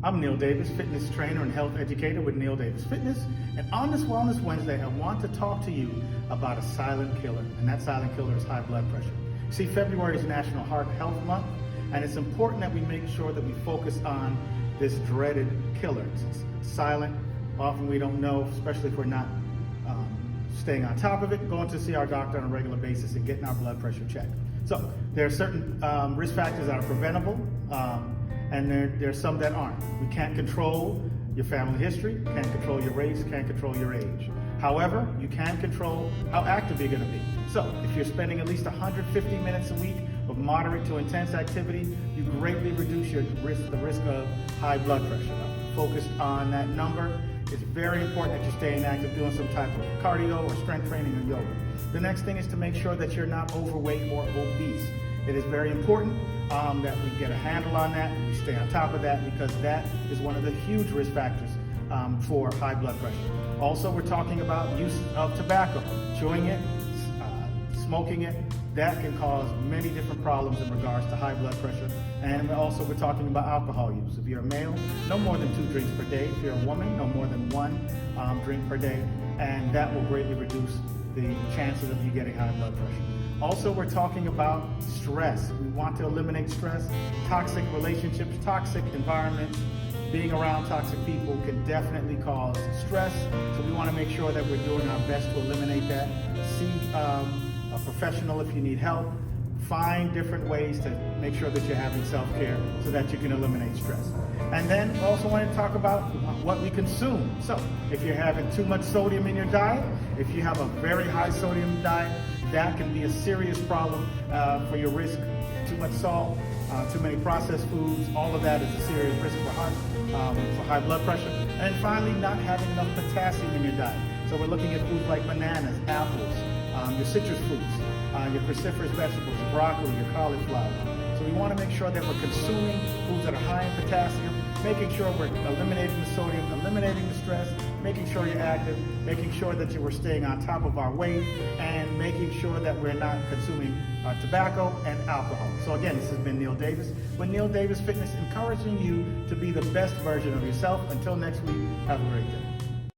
I'm Neil Davis, fitness trainer and health educator with Neil Davis Fitness. And on this Wellness Wednesday, I want to talk to you about a silent killer, and that silent killer is high blood pressure. See, February is National Heart Health Month, and it's important that we make sure that we focus on this dreaded killer. It's silent. Often we don't know, especially if we're not staying on top of it, going to see our doctor on a regular basis and getting our blood pressure checked. So there are certain risk factors that are preventable, and there are some that aren't. We can't control your family history, can't control your race, can't control your age. However, you can control how active you're going to be. So if you're spending at least 150 minutes a week of moderate to intense activity, you greatly reduce the risk of high blood pressure. Focused on that number. It's very important that you're staying active, doing some type of cardio or strength training or yoga. The next thing is to make sure that you're not overweight or obese. It is very important that we get a handle on that and we stay on top of that, because that is one of the huge risk factors for high blood pressure. Also, we're talking about use of tobacco, chewing it, smoking it. That can cause many different problems in regards to high blood pressure. And also we're talking about alcohol use. If you're a male, no more than 2 drinks per day. If you're a woman, no more than 1 drink per day. And that will greatly reduce the chances of you getting high blood pressure. Also, we're talking about stress. We want to eliminate stress. Toxic relationships, toxic environments, being around toxic people can definitely cause stress. So we want to make sure that we're doing our best to eliminate that. See a professional if you need help. Find different ways to make sure that you're having self-care so that you can eliminate stress. And then also want to talk about what we consume. So if you're having too much sodium in your diet, if you have a very high sodium diet, that can be a serious problem for your risk. Too much salt, too many processed foods, all of that is a serious risk for high blood pressure. And finally, not having enough potassium in your diet. So we're looking at foods like bananas, apples, your citrus fruits, your cruciferous vegetables, your broccoli, your cauliflower. So we want to make sure that we're consuming foods that are high in potassium, making sure we're eliminating the sodium, eliminating the stress, making sure you're active, making sure that we're staying on top of our weight, and making sure that we're not consuming tobacco and alcohol. So again, this has been Neil Davis with Neil Davis Fitness, encouraging you to be the best version of yourself. Until next week, have a great day.